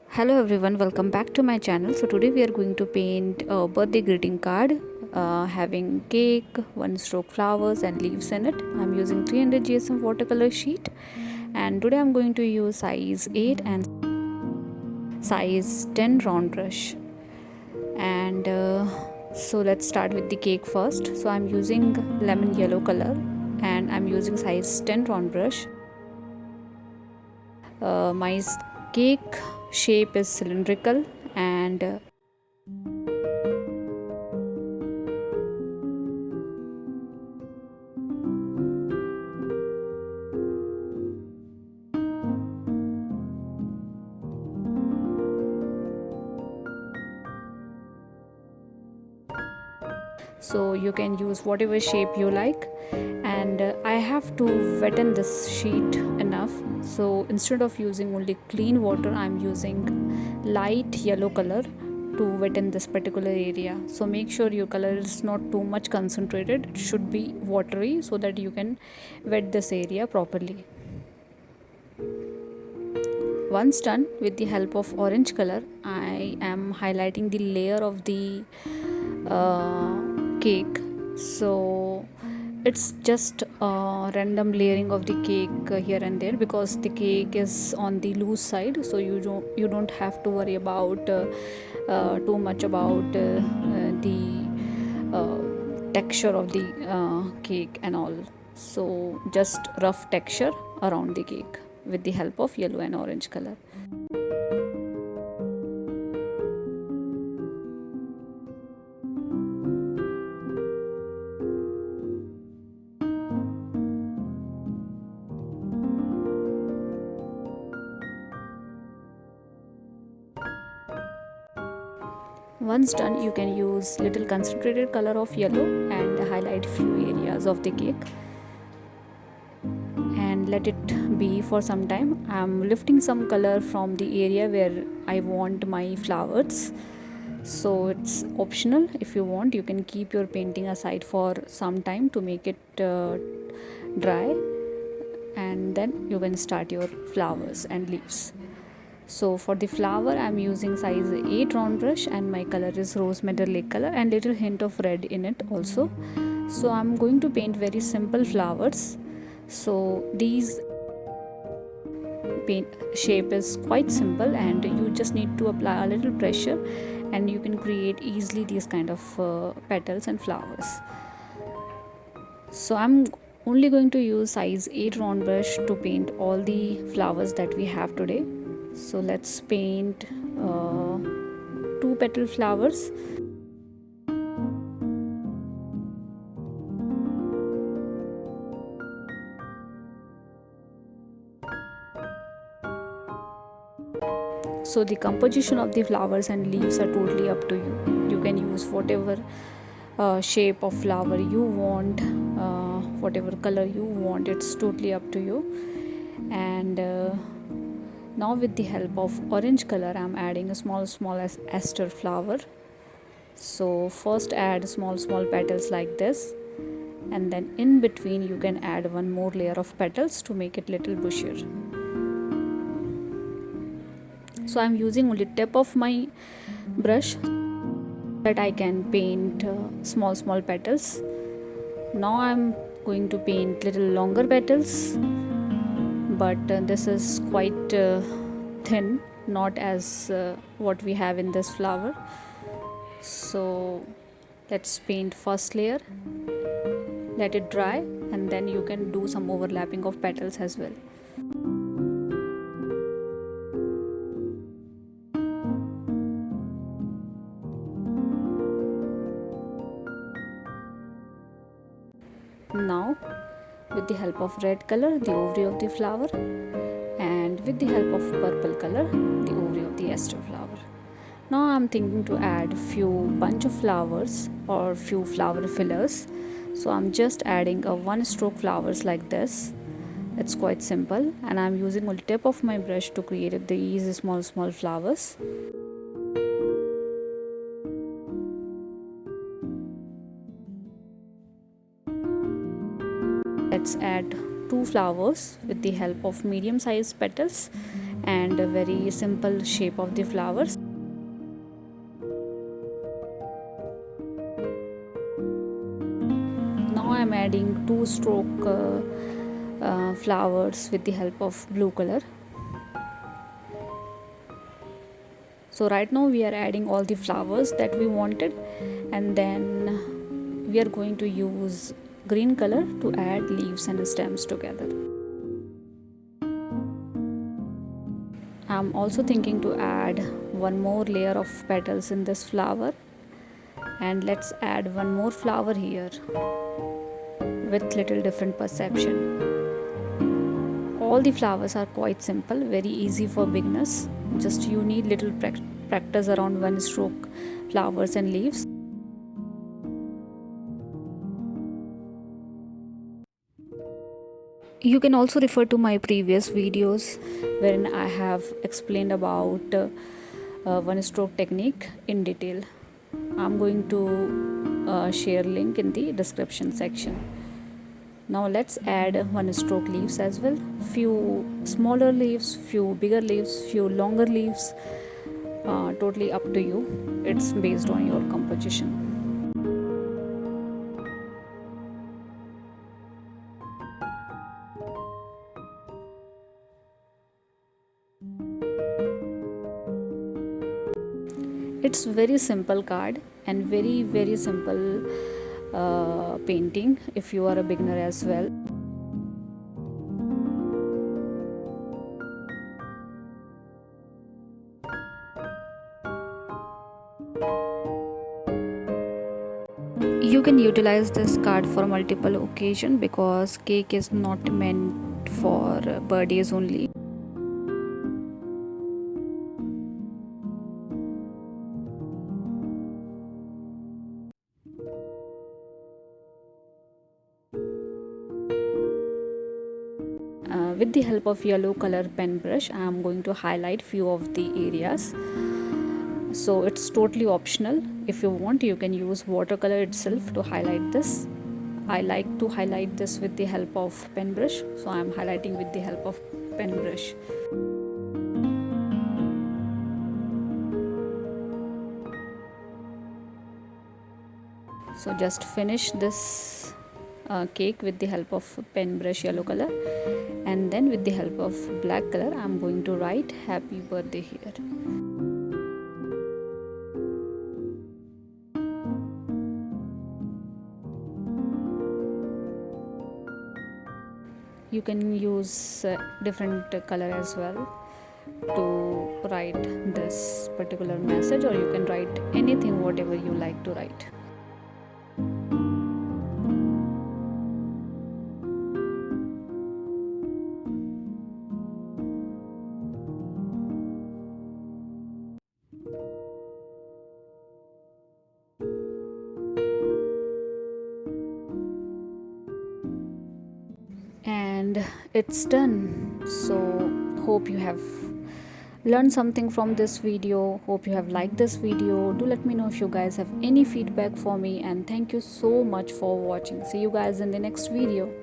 Hello everyone, welcome back to my channel. So today we are going to paint a birthday greeting card having cake, one stroke flowers and leaves in it. I'm using 300 GSM watercolor sheet, and today I'm going to use size 8 and size 10 round brush. And so let's start with the cake first. So I'm using lemon yellow color and I'm using size 10 round brush. My cake shape is cylindrical, and so you can use whatever shape you like. And I have to wetten this sheet enough, so instead of using only clean water, I'm using light yellow color to wetten this particular area. So make sure your color is not too much concentrated, it should be watery so that you can wet this area properly. Once done, with the help of orange color, I am highlighting the layer of the cake. So it's just a random layering of the cake here and there, because the cake is on the loose side, so you don't have to worry about too much about the texture of the cake and all. So just rough texture around the cake with the help of yellow and orange color. Once done, you can use little concentrated color of yellow and highlight few areas of the cake and let it be for some time. I'm lifting some color from the area where I want my flowers, so it's optional. If you want, you can keep your painting aside for some time to make it dry, and then you can start your flowers and leaves. So for the flower, I'm using size 8 round brush and my color is rose metallic color and little hint of red in it also. So I'm going to paint very simple flowers. So these paint shape is quite simple, and you just need to apply a little pressure and you can create easily these kind of petals and flowers. So I'm only going to use size 8 round brush to paint all the flowers that we have today. So let's paint two petal flowers. So the composition of the flowers and leaves are totally up to you. You can use whatever shape of flower you want, whatever color you want, it's totally up to you. And now with the help of orange color, I'm adding a small aster flower. So first add small petals like this, and then in between you can add one more layer of petals to make it little bushier. So I'm using only tip of my brush that I can paint small petals. Now I'm going to paint little longer petals, but this is quite thin, not as what we have in this flower. So let's paint first layer, let it dry, and then you can do some overlapping of petals as well. Now with the help of red color, the ovary of the flower, and with the help of purple color, the ovary of the aster flower. Now I'm thinking to add few bunch of flowers or few flower fillers. So I'm just adding a one stroke flowers like this. It's quite simple, and I'm using only tip of my brush to create these small flowers. Let's add two flowers with the help of medium sized petals and a very simple shape of the flowers. Now I'm adding two stroke flowers with the help of blue color. So right now we are adding all the flowers that we wanted, and then we are going to use green color to add leaves and stems together. I'm also thinking to add one more layer of petals in this flower, and let's add one more flower here with little different perception. All the flowers are quite simple, very easy for beginners. Just you need little practice around one stroke flowers and leaves. You can also refer to my previous videos wherein I have explained about one stroke technique in detail. I'm going to share link in the description section. Now let's add one stroke leaves as well. Few smaller leaves, few bigger leaves, few longer leaves. Totally up to you. It's based on your composition. It's very simple card and very simple painting if you are a beginner as well. You can utilize this card for multiple occasions because cake is not meant for birthdays only. With the help of yellow color pen brush, I am going to highlight few of the areas. So it's totally optional. If you want, you can use watercolor itself to highlight this. I like to highlight this with the help of pen brush, so I am highlighting with the help of pen brush. So just finish this cake with the help of pen brush yellow color, and then with the help of black color I am going to write happy birthday here. You can use different color as well to write this particular message, or you can write anything whatever you like to write. And it's done. So hope you have learned something from this video. Hope you have liked this video. Do let me know if you guys have any feedback for me, and thank you so much for watching. See you guys in the next video.